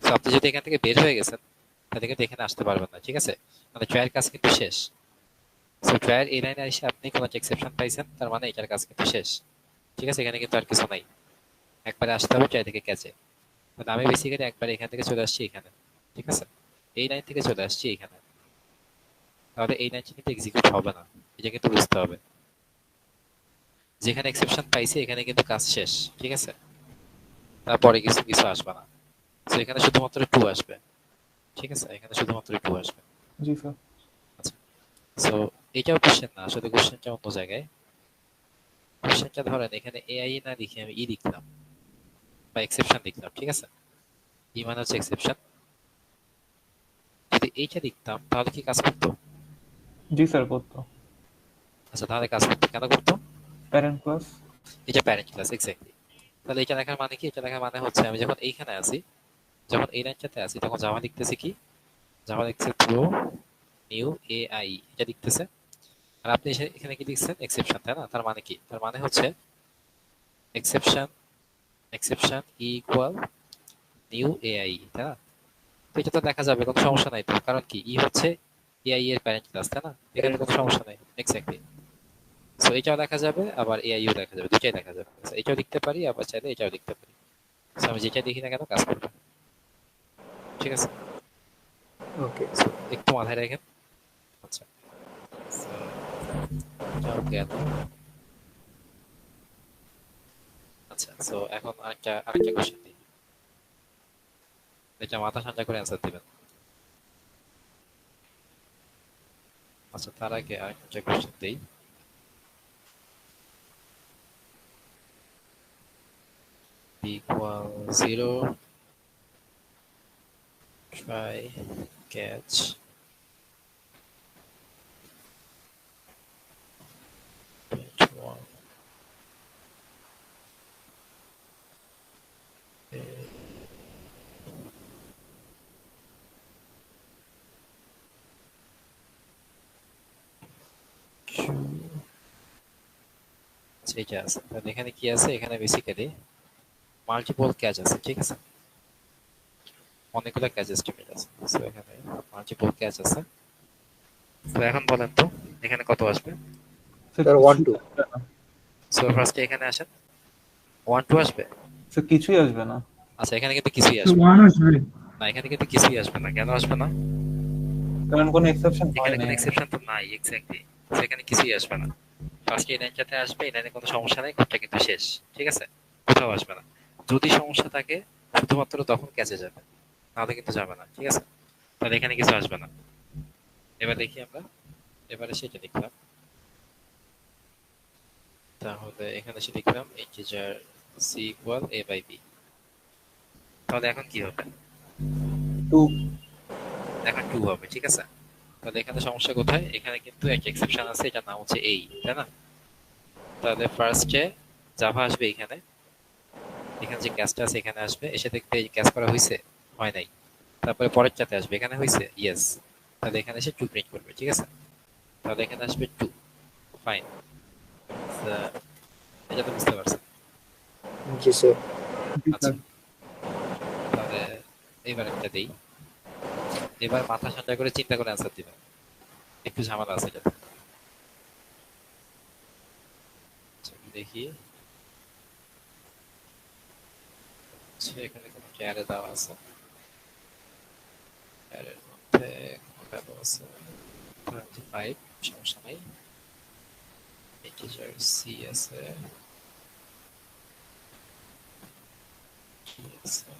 তো আপনি যদি এখান থেকে বের হয়ে গেছেন তাহলে কিন্তু এখানে আসতে পারবেন না, ঠিক আছে। মানে ট্রায়ের কাজ কিন্তু শেষ। সো ট্রায়ের এই লাইনে এসে আপনি কোনো একটা এক্সেপশন পাইছেন, তার মানে এটার কাজ কিন্তু শেষ, ঠিক আছে। এখানে কিন্তু আর কিছু নাই, একবারে আসতে হবে ট্রাই থেকে ক্যাচে। মানে আমি বেসিক্যালি একবার এখান থেকে চলে আসছি এখানে, ঠিক আছে। এই লাইন থেকে চলে আসছি এখানে, তাহলে এই লাইনটা কিন্তু এক্সিকিউট হবে না, এটা কিন্তু বুঝতে হবে। যেখানে এক্সেপশন পাইছি এখানে কিন্তু কাজ শেষ, ঠিক আছে। তারপরে কিছু কিছু আসবে না। তো এখানে শুধুমাত্র 2 আসবে, ঠিক আছে। এখানে শুধুমাত্র 2 আসবে। জি স্যার। আচ্ছা, সো এটাও কোশ্চেন না, আসলে কোশ্চেনটা অন্য জায়গায়। কোশ্চেনটা ধরেন এখানে এআই না লিখে আমি ই লিখলাম বা এক্সেপশন লিখলাম, ঠিক আছে। ই মানে হচ্ছে এক্সেপশন। যদি এইটা লিখতাম তাহলে কি কাজ করতো? জি স্যার, করতো। আচ্ছা, তাহলে কাজ করতো কেন করতো? Parent class. এটা প্যারেন্ট ক্লাস, এক্স্যাক্টলি। তাহলে এটা লেখার মানে কি? এটা লেখার মানে হচ্ছে আমি যখন এইখানে আছি, যখন এই লাইনটাতে আছি, তখন জাভা লিখতেছি কি? জাভা লিখছে থ্রো নিউ এআই, এটা লিখতেছে। আর আপনি এখানে কি লিখছেন এক্সেপশন, তাই না? তার মানে কি? তার মানে হচ্ছে exception exception equal new AI, তাই না? তো এটা তো দেখা যাবে, কোনো সমস্যা নাই তো, কারণ কি ই হচ্ছে এআই এর প্যারেন্ট ক্লাস, তাই না? এখানে তো কোনো সমস্যা নাই। এক্স্যাক্টলি। সো এটাও দেখা যাবে, আবার এআইও দেখা যাবে, দুটাই দেখা যাবে। So এটাও লিখতে পারি, আবার চাইলে এটাও লিখতে পারি। So আমি যেটা দেখি না কেন কাজ করবে। ঠিক আছে? ওকে। So একটু মাথায় রাখেন। আচ্ছা, so এটাও গেল। আচ্ছা, সো এখন আরেকটা কোশ্চেন দিই, এটা মাথা ঠান্ডা করে অ্যান্সার দিবেন। আচ্ছা, তার আগে আরেকটা কোশ্চেন দিই। equal 0, try catch 21, আচ্ছা, এটা আছে। তাহলে এখানে কি আছে? এখানে বেসিক্যালি মাল্টিপল ক্যাচ আছে, ঠিক আছে? অনেকগুলো ক্যাচ এস্টিমেট আছে। সো এখানে মাল্টিপল ক্যাচ আছে। তো এখন বলেন তো এখানে কত আসবে? স্যার 1 2। সো ফার্স্টে এখানে আসেন, 1 2 আসবে। স্যার কিছুই আসবে না, আচ্ছা, এখানে কিন্তু কিছুই আসবে না। ওয়ান আসবে। না, এখানে কিন্তু কিছুই আসবে না। কেন আসবে না? কারণ কোনো এক্সেপশন হয় এখানে না। কোনো এক্সেপশন তো নাই। এক্স্যাক্টলি। সেখানে কিছুই আসবে না। ফার্স্টে এই লাইনটাতে আসবে, এই লাইনে কোনো সমস্যা নেই, কোডটা কিন্তু শেষ। ঠিক আছে? কোথাও আসবে না। যদি সমস্যা থাকে শুধুমাত্র তখন ক্যাচে যাবে, নাহলে কিন্তু যাবে না। ঠিক আছে? তাহলে এখানে কিছু আসবে না। এবার দেখি আমরা, এবারে সেটা লিখলাম। তাহলে এখানে সে লিখলাম integer C equal A by B. তাহলে এখন কি হবে? 2। এখন 2 হবে। ঠিক আছে? তাহলে এখানে সমস্যা কোথায়? এখানে কিন্তু একটা এক্সেপশন আছে, এটার নাম হচ্ছে এই, তাই না? তাহলে ফার্স্টে জাভা আসবে এখানে, এখানে যে ক্যাচটা আছে এখানে আসবে, এসে দেখতে এই ক্যাচ করা হয়েছে, হয় নাই। তারপরে পরের চাতে আসবে, এখানে হয়েছে, ইয়েস। তাহলে এখানে এসে 2 প্রিন্ট করবে। ঠিক আছে? তাহলে এখানে আসবে 2। ফাইন। এটা তো বুঝতে পারছেন? জি স্যার। আচ্ছা, তাহলে এবার একটা দেই। এবার মাথা ঠান্ডা করে চিন্তা করে অ্যান্সার দিবেন, একটু ঝামেলা আছে এটাতে। আচ্ছা, দেখি। আচ্ছা, এখানে কোনো ক্যারে দেওয়া আছে, ক্যারের মধ্যে কোনো ভ্যালু আছে 25, সমস্যা নাই। ইন্টিজার সি আছে, কি আছে?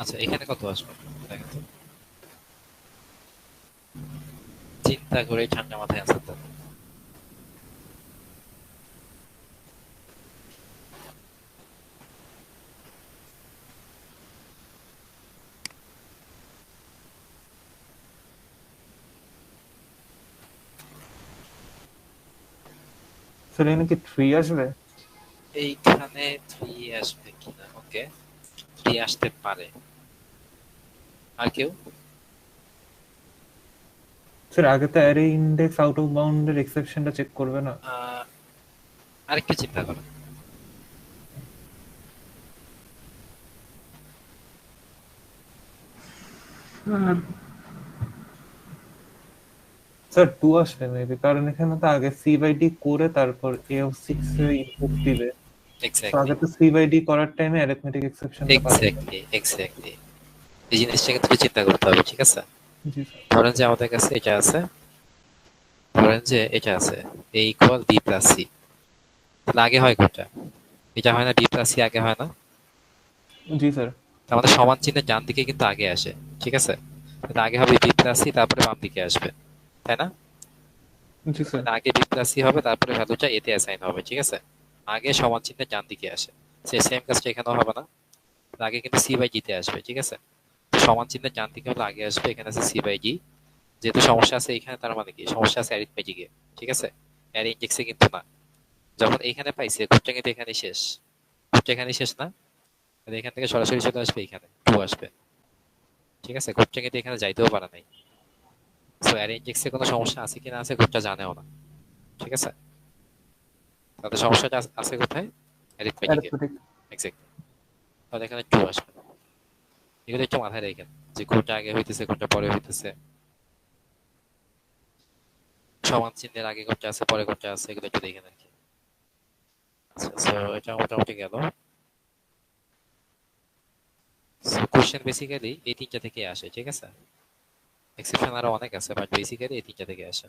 আচ্ছা, এখানে কত আসবে দেখেন তো, চিন্তা করে ঠান্ডা মাথায় অ্যান্সার দেন। স্যার এখানে কি 3 আসবে? এইখানে 3 আসবে কিনা? ওকে, 3 আসতে পারে। আর কেউ? স্যার আগে তো অ্যারে ইন্ডেক্স আউট অফ বাউন্ডের এক্সেপশনটা চেক করবে না? আহ, আরেকটু চিন্তা করো। আর স্যার 2 আসবে মেবি, কারণ এখানে তো আগে সি বাই ডি করে তারপর এ অফ 6 এর ইনপুট দিবে। তো এক্স্যাক্টলি আগে তো সি বাই ডি করার টাইমে অ্যারিথমেটিক এক্সেপশনটা পাবে। এক্স্যাক্টলি এই জিনিসটা কিন্তু চিন্তা করতে হবে, ঠিক আছে? জি স্যার। ধরেন যে আমাদের কাছে এটা আছে, ধরেন যে এটা আছে a equal b plus c, তাহলে আগে হয় কোনটা? এটা হয় না? b প্লাস c আগে হয় না? জি স্যার। আমাদের সমান চিহ্নের ডান দিকে কিন্তু আগে আসে, ঠিক আছে? তাহলে আগে হবে b প্লাস c, তারপরে বাম দিকে আসবে, তাই না? জি স্যার। মানে আগে b প্লাস c হবে, তারপরে ভ্যালুটা a তে অ্যাসাইন হবে, ঠিক আছে? আগে সমান চিহ্নের ডান দিকে আসে। সেম কাজটা এখানেও হবে না? তাহলে আগে কিন্তু c বাই g তে আসবে, ঠিক আছে? তো সমান চিহ্নের ডান দিকে হলে আগে আসবে, এখানে আছে c বাই g। যেহেতু সমস্যা আছে এখানে, তার মানে কি সমস্যা আছে অ্যারিথমেটিকে, ঠিক আছে? অ্যারে ইনডেক্সে কিন্তু না। যখন এখানে পাইছে ঘুরটা কিন্তু এখানে শেষ, ঘুরটা এখানে শেষ না? তাহলে এখান থেকে সরাসরি চলে আসবে, এখানে 2 আসবে, ঠিক আছে? ঘুরটা কিন্তু এখানে যাইতেও পারে নাই। সো অ্যারে ইনডেক্সে কোনো সমস্যা আছে কিনা আছে ঘুরটা জানেও না, ঠিক আছে? তাদের সমস্যাটা আছে কোথায়? অ্যারিথমেটিকে। অ্যারিথমেটিক। এক্স্যাক্টলি। তাহলে এখানে 2 আসবে। এগুলো একটু মাথায় রেখেন যে ঘুরটা আগে হইতেছে, ঘুরটা পরে হইতেছে, সমান চিহ্নের আগে ঘুরটা আছে, পরে ঘুরটা আছে, এগুলো একটু দেখেন আর কি। আচ্ছা, সো এটা মোটামুটি গেল। কোশ্চেন বেসিক্যালি এই তিনটা থেকে আসে, ঠিক আছে? এক্সেপশন আরো অনেক আছে, বাট বেসিক্যালি এই তিনটা থেকে আসে।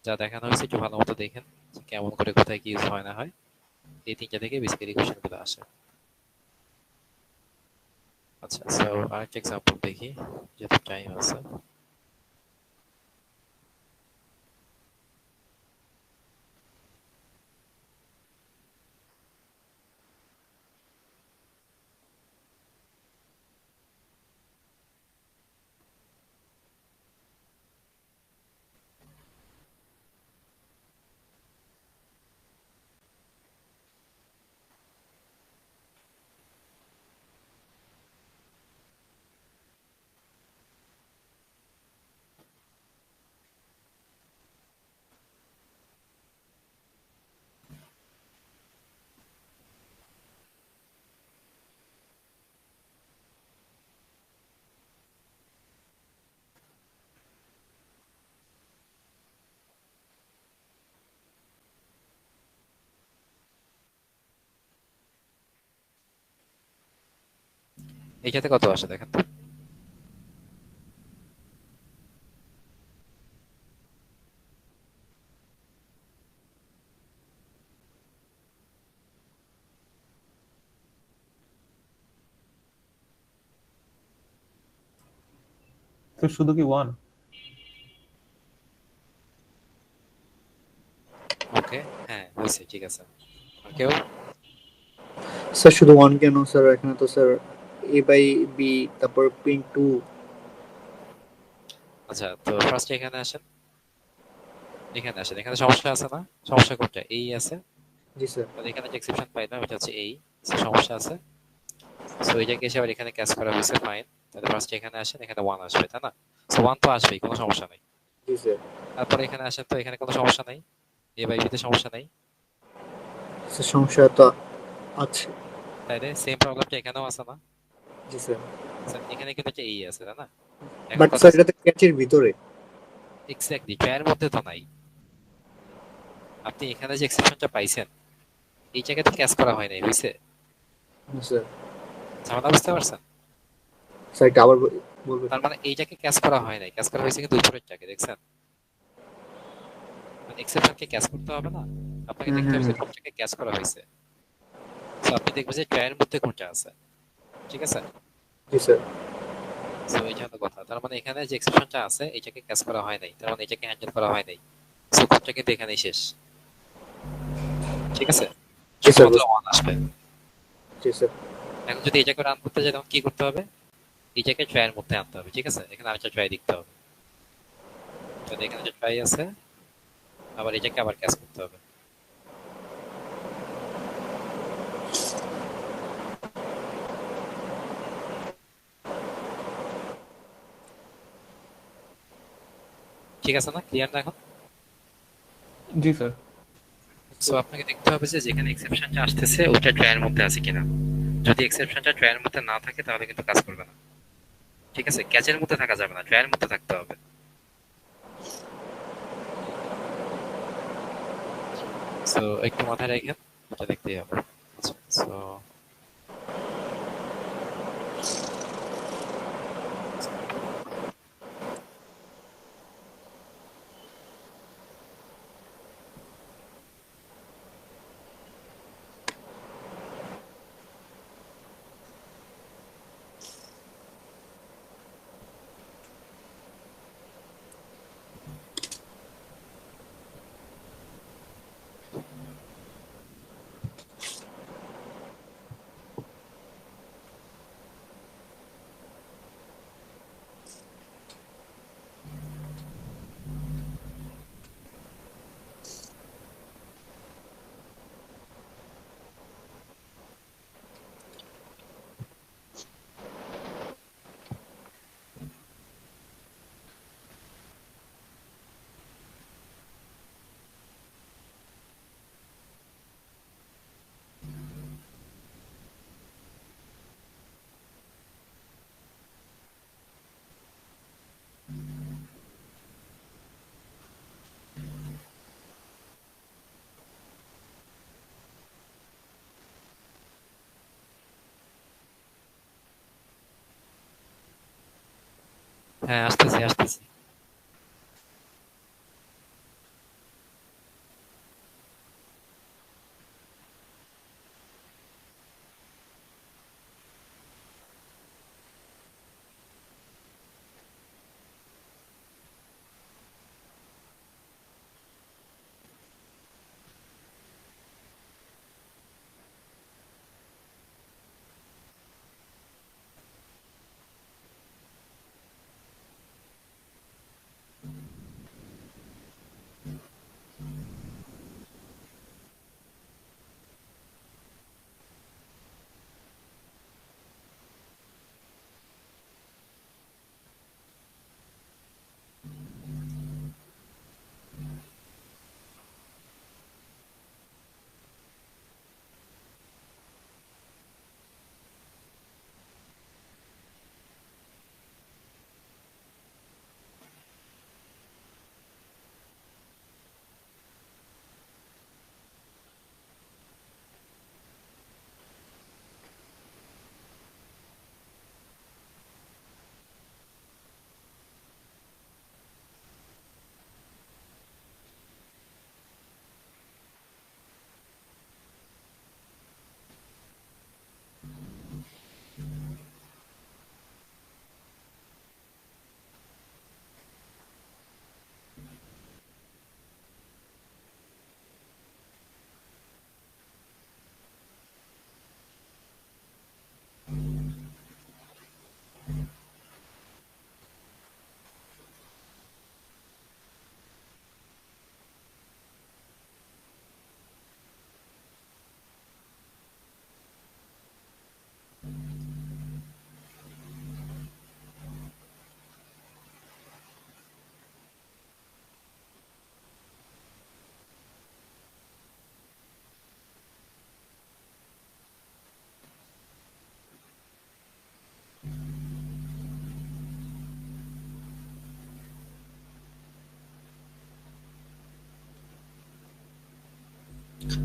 যা দেখানো হয়েছে একটু ভালো মতো দেখেন, যে কেমন করে কোথায় কি ইউজ হয় না হয়। এই তিনটা থেকে বেসিক্যালি কোশ্চেন গুলো আসে। আচ্ছা, সো আরেকটা এক্সাম্পল দেখি, যেহেতু টাইম আছে। এইটাতে কত আসে দেখেন তো। তো শুধু কি 1? ওকে, হ্যাঁ হয়েছে, ঠিক আছে। আর কেউ? স্যার শুধু ওয়ান কেন স্যার? এখানে তো স্যার এ বাই বি, তারপর প্রিন্ট টু। আচ্ছা, তো ফার্স্ট এখানে আসেন, এখানে আসেন। এখানে সমস্যা আছে না? সমস্যা কোনটা? এই আছে। জি স্যার। তাহলে এখানে যে এক্সেপশন পাইলাম এটা হচ্ছে এই, সমস্যা আছে। সো এটাকে এসে আবার এখানে ক্যাচ করা হয়েছে, ফাইন। তাহলে ফার্স্ট এখানে আসেন, এখানে 1 আসবে, তাই না? সো 1 তো আসবেই, কোনো সমস্যা নাই। জি স্যার। তারপরে এখানে আসেন, তো এখানে কোনো সমস্যা নাই, এ বাই বিতে সমস্যা নাই। স্যার সমস্যা তো আছে। তাইলে সেম প্রবলেমটা এখানেও আছে না? জি স্যার। স্যার এখানে কিন্তু একটা এই আছে, তাই না? এখন বাট কথা, স্যার এটা তো ক্যাচের ভিতরে। এক্স্যাক্টলি ট্রায়ের মধ্যে তো নাই। আপনি এখানে যে এক্সেপশনটা পাইছেন, এই জায়গাতে ক্যাচ করা হয় নাই, বুঝছে? জি স্যার। ঝামেলা বুঝতে পারছেন? স্যার এটা আবার বলবেন? তার মানে এইটাকে ক্যাচ করা হয় নাই, ক্যাচ করা হয়েছে কিন্তু উপরের টাকে, দেখছেন? মানে এক্সেপশনকে ক্যাচ করতে হবে না, আপনাকে হুম দেখতে হুম হবে যে হুম। কোনটাকে ক্যাচ করা হয়েছে। তো আপনি দেখবেন যে ট্রায়ের মধ্যে কোনটা আছে, ঠিক আছে? জি স্যার। সো এই হলো কথা। তার মানে এখানে যে এক্সেপশনটা আছে এটাকে ক্যাচ করা হয় নাই, তার মানে এটাকে হ্যান্ডেল করা হয় নাই। সো কোনটা কিন্তু এখানেই শেষ, ঠিক আছে? জি স্যার। শুধুমাত্র 1 আসবে। জি স্যার। এখন যদি এটাকে রান করতে চাই তখন কি করতে হবে? এটাকে ট্রায়ের মধ্যে আনতে হবে, ঠিক আছে? এখানে আরেকটা ট্রাই দিতে হবে। তাহলে এখানে যে ট্রাই আছে, আবার এটাকে আবার ক্যাচ করতে হবে। ঠিক আছে না? ক্লিয়ার না এখন? জি স্যার। সো আপনাকে দেখতে হবে যে যেখানে এক্সেপশনটা আসতেছে ওটা ট্রায়ের মধ্যে আছে কিনা। যদি এক্সেপশনটা ট্রায়ের মধ্যে না থাকে তাহলে কিন্তু কাজ করবে না, ঠিক আছে? ক্যাচের মধ্যে থাকা যাবে না, ট্রায়ের মধ্যে থাকতে হবে। সো একটু মাথায় রাখেন, এটা দেখতেই হবে। আচ্ছা, সো হ্যাঁ, আসতেছি আসতেছি।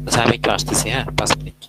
আচ্ছা, আমি একটু আসতেছি, হ্যাঁ, 5 মিনিট।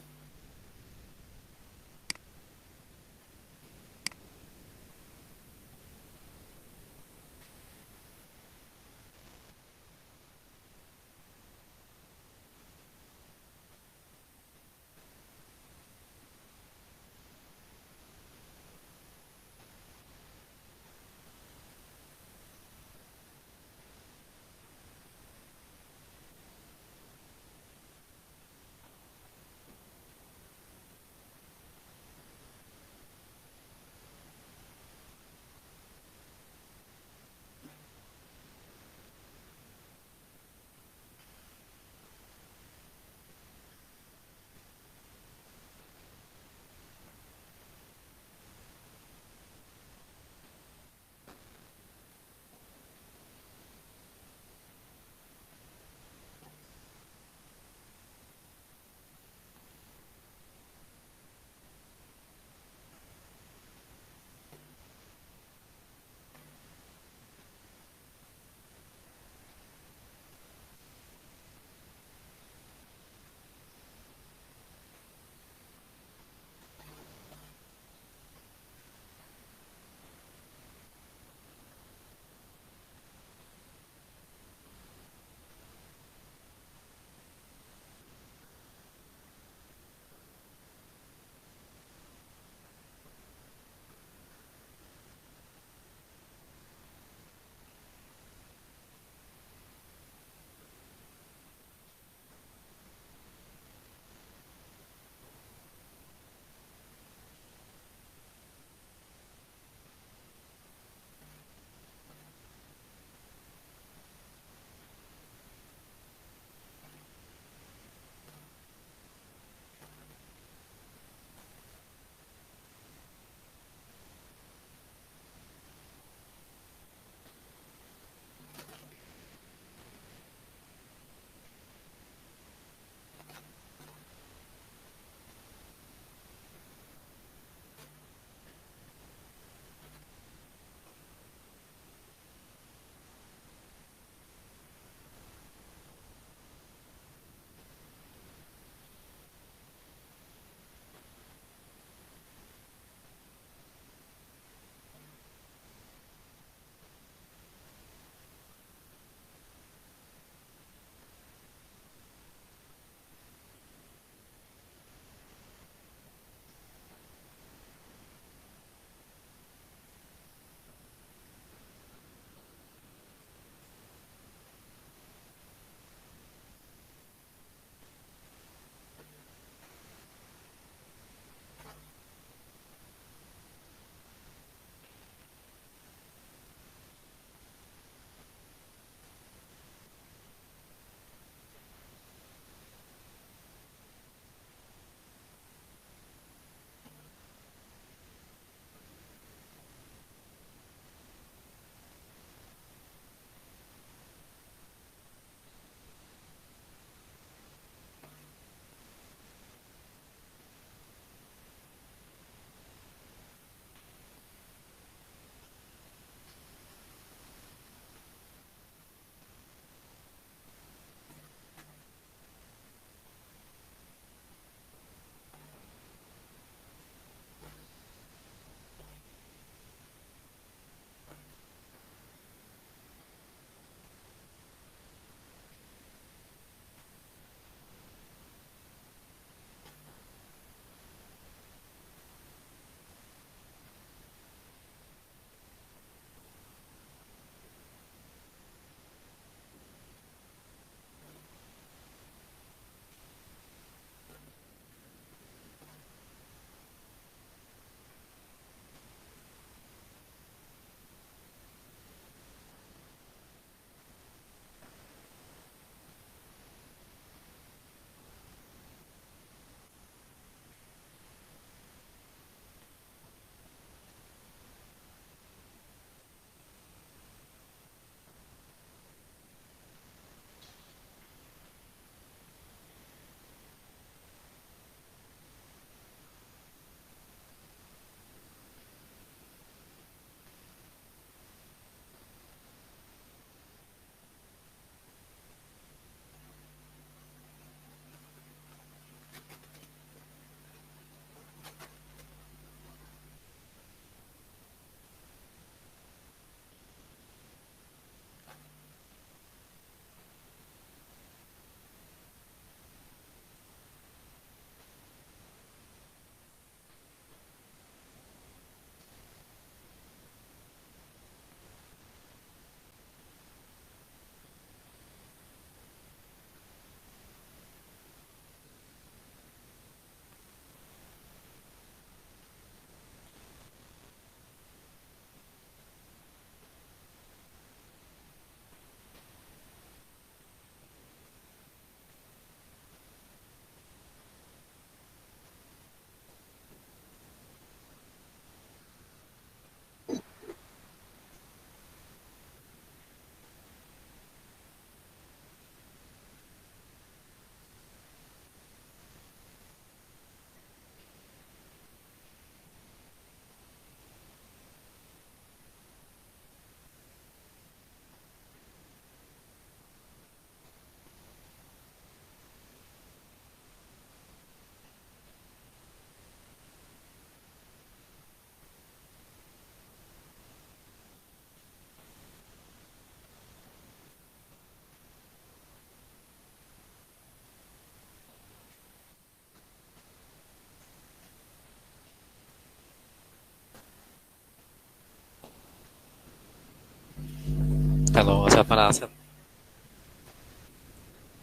হ্যালো, আচ্ছা আপনারা আছেন?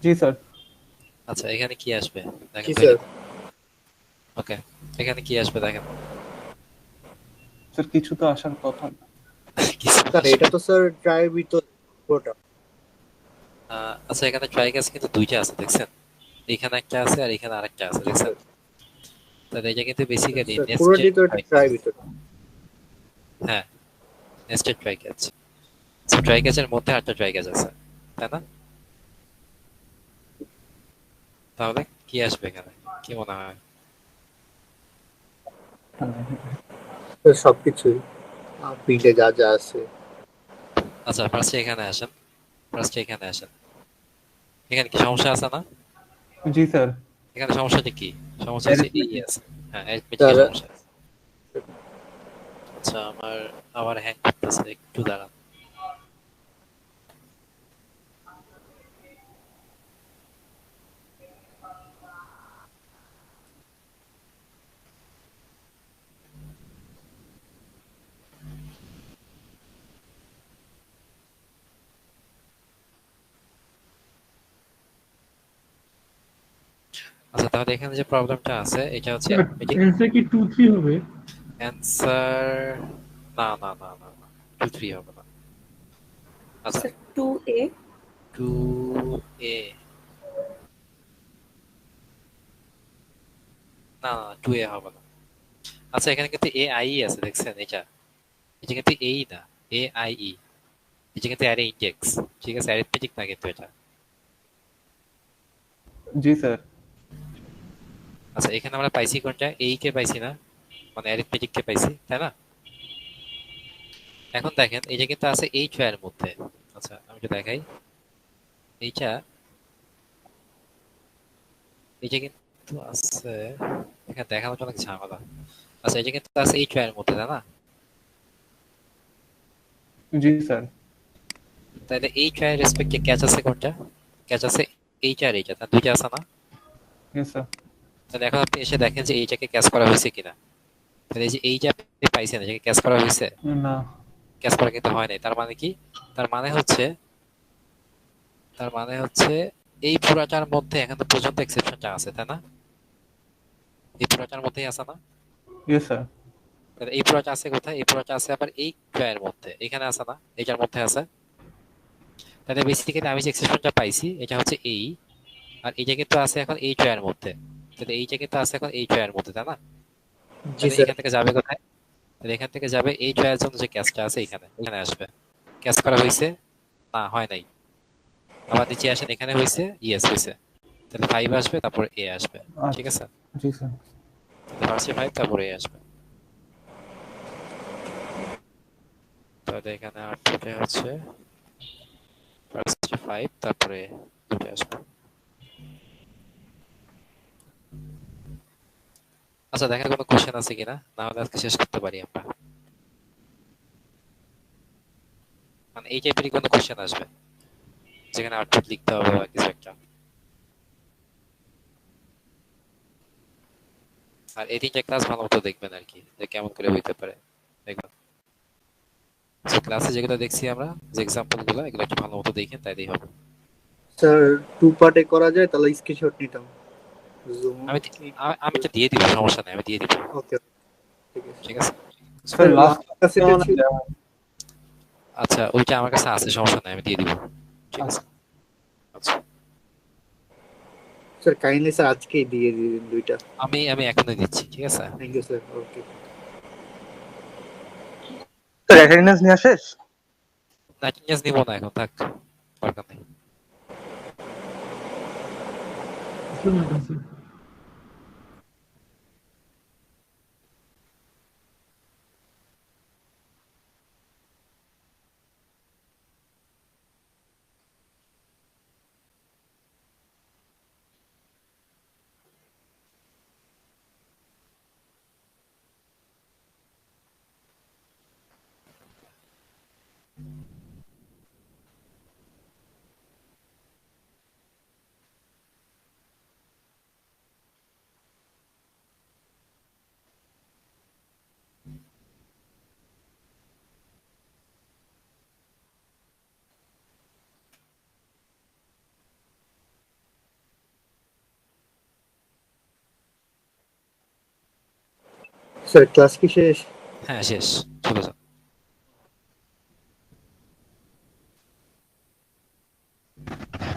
জি স্যার। আচ্ছা এখানে কি আসবে দেখেন জি তো। স্যার। ওকে, এখানে কি আসবে দেখেন। স্যার কিছু তো আসার কথা না। কিছু স্যার আসবে। এটা তো স্যার ট্রাইয়ের ভিতর পুরোটা। আচ্ছা এখানে ট্রাই ক্যাচ কিন্তু দুইটা আছে দেখছেন, এখানে একটা আছে আর এখানে আরেকটা আছে দেখছেন। তাহলে এটা কিন্তু বেসিক্যালি স্যার নেস্টেড পুরোটাই তো একটা ট্রাই ক্যাচ। ট্রাইয়ের ভিতর। হ্যাঁ, নেস্টেড ট্রাই ক্যাচ। ট্রাই ক্যাচের মধ্যে আরেকটা ট্রাই ক্যাচ আছে, তাই না? তাহলে কি আসবে এখানে, কি মনে হয়? স্যার সবকিছুই প্রিন্টে যা যা আছে। আচ্ছা ফার্স্টে এখানে আসেন, ফার্স্টে এখানে আসেন। এখানে কি সমস্যা আছে না? জি স্যার। এখানে সমস্যাটা কি? সমস্যা হচ্ছে এই অ্যারিথমেটিক। আছে। হ্যাঁ, অ্যারিথমেটিকে স্যার সমস্যা আছে। আচ্ছা আমার আবার হ্যাং করতেছে, একটু দাঁড়ান। আচ্ছা তাহলে এখানে যে প্রবলেমটা আছে এটা হচ্ছে স্যার অ্যারিথমেটিক। অ্যান্সার কি 2-3 হবে? অ্যান্সার না না না না না, 2 3 হবে না। আচ্ছা স্যার 2A 2A, না না 2A হবে না। আচ্ছা এখানে কিন্তু AI আছে দেখছেন, এটা এটা কিন্তু এই না, AIE, এটা কিন্তু অ্যারে ইনডেক্স। ঠিক আছে, অ্যারিথমেটিক না কিন্তু এটা। জি স্যার। আচ্ছা এখানে আমরা পাইছি কোনটা, এই কে পাইছি না, মানে অ্যারিথমেটিক কে পাইছি, তাই না? এখন দেখেন এটা কিন্তু আছে এই ট্রায়ের মধ্যে। আচ্ছা আমি একটু দেখাই, এইটা এটা কিন্তু আছে, এখানে দেখানোর জন্য কিছু ঝামেলা। আচ্ছা এটা কিন্তু আছে এই ট্রায়ের মধ্যে, তাই না? জি স্যার। তাহলে এই ট্রায়ের রেসপেক্টে ক্যাচ আছে কোনটা? ক্যাচ আছে এইটা আর এইটা, তার দুইটা আছে না? Yes sir. তাহলে এখন আপনি এসে দেখেন যে এইটাকে ক্যাচ করা হয়েছে কিনা। তাহলে এই যে এইটা আপনি পাইছেন, এটাকে ক্যাচ করা হয়েছে? না। ক্যাচ করা কিন্তু হয় নাই। তার মানে কি? তার মানে হচ্ছে, তার মানে হচ্ছে এই পুরাটার মধ্যে এখন পর্যন্ত এক্সেপশনটা আছে, তাই না? এই পুরাটার মধ্যেই আছে না? Yes sir. তাহলে এই পুরাটা আছে কোথায়? এই পুরাটা আছে আবার এই ট্রায়ের মধ্যে, এখানে আছে না, এটার মধ্যে আছে। তাহলে বেসিক্যালি আমি যে এক্সেপশনটা পাইছি এটা হচ্ছে এই, আর এইটা কিন্তু আছে এখন এই ট্রায়ের মধ্যে। তাহলে এইটা কিন্তু আছে এখন এই ট্রায়ের মধ্যে, তাই না? জি তাহলে স্যার। এখান থেকে যাবে কোথায়? তাহলে এখান থেকে যাবে এই ট্রায়ের জন্য যে ক্যাচটা আছে এখানে, এখানে আসবে। ক্যাচ করা হয়েছে? না হয় নাই। আবার নিচে আসেন, এখানে হয়েছে, ইয়েস হয়েছে। তাহলে 5 আসবে, তারপর এ আসবে। ঠিক আচ্ছা। আছে, জি স্যার। তাহলে ফার্স্টে 5 তারপর এ আসবে। তাহলে এখানে আউটপুটে হচ্ছে ফার্স্টে 5 তারপরে দুটো আসবে। আচ্ছা দেখেন কোনো কোশ্চেন আছে কিনা, না হলে আজকে শেষ করতে পারি আমরা। মানে এই টাইপেরই কোনো কোশ্চেন আসবে যেখানে আউটপুট লিখতে হবে বা কিছু একটা। আর এই তিনটা ক্লাস ভালো মতো দেখবেন আর কি, যে কেমন করে হইতে পারে দেখবেন। ক্লাসে যেগুলো দেখছি আমরা, যে এক্সাম্পল গুলো, এগুলো একটু ভালো মতো দেখেন, তাইলেই হবে। স্যার 2 পার্টে করা যায় তাহলে স্ক্রিনশট নিতাম। জুম। আমি আমি এটা দিয়ে দিব, সমস্যা নেই, আমি দিয়ে দিব। ওকে ঠিক আছে। ঠিক আছে। স্যার স্যার লাস্ট ক্যাসেটে ছিল। আচ্ছা ওইটা আমার কাছে আছে, সমস্যা নাই, আমি দিয়ে দিব। ঠিক আছে। আচ্ছা স্যার কাইন্ডলি স্যার আজকেই দিয়ে দিন দুইটা। আমি আমি এখনই দিচ্ছি, ঠিক আছে। Thank you sir. Okay sir attendance নেওয়া শেষ? না অ্যাটেন্ডেন্স নিব না এখন, থাক, দরকার নেই। আসসালামু আলাইকুম স্যার। স্যার ক্লাস কি শেষ? হ্যাঁ শেষ, চলে যাও।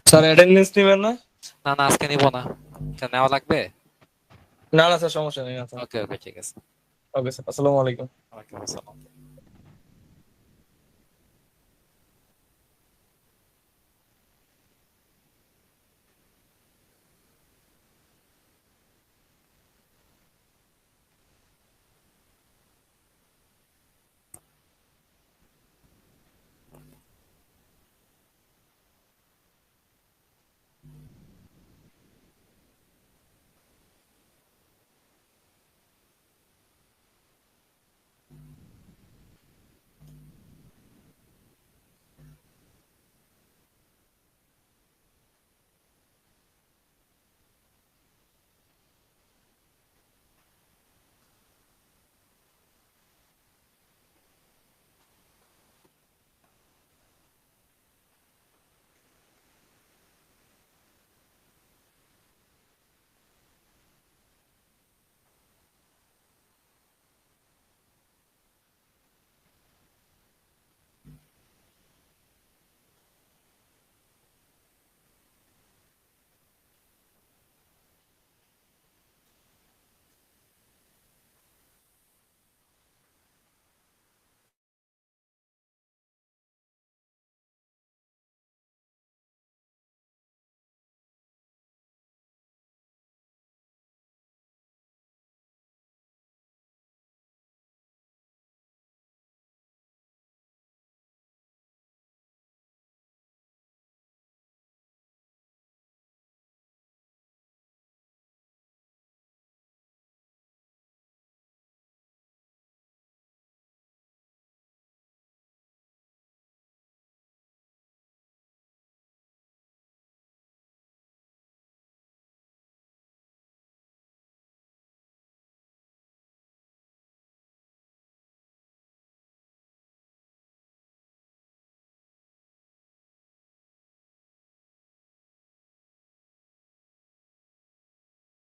স্যার অ্যাটেন্ডেন্স নেবেন না? না না আজকে নিবো না, কেন নেওয়া লাগবে? না না স্যার, সমস্যা নেই। ওকে ওকে ঠিক আছে। ওকে স্যার, আসসালামু আলাইকুম। ওয়ালাইকুম আসসালাম।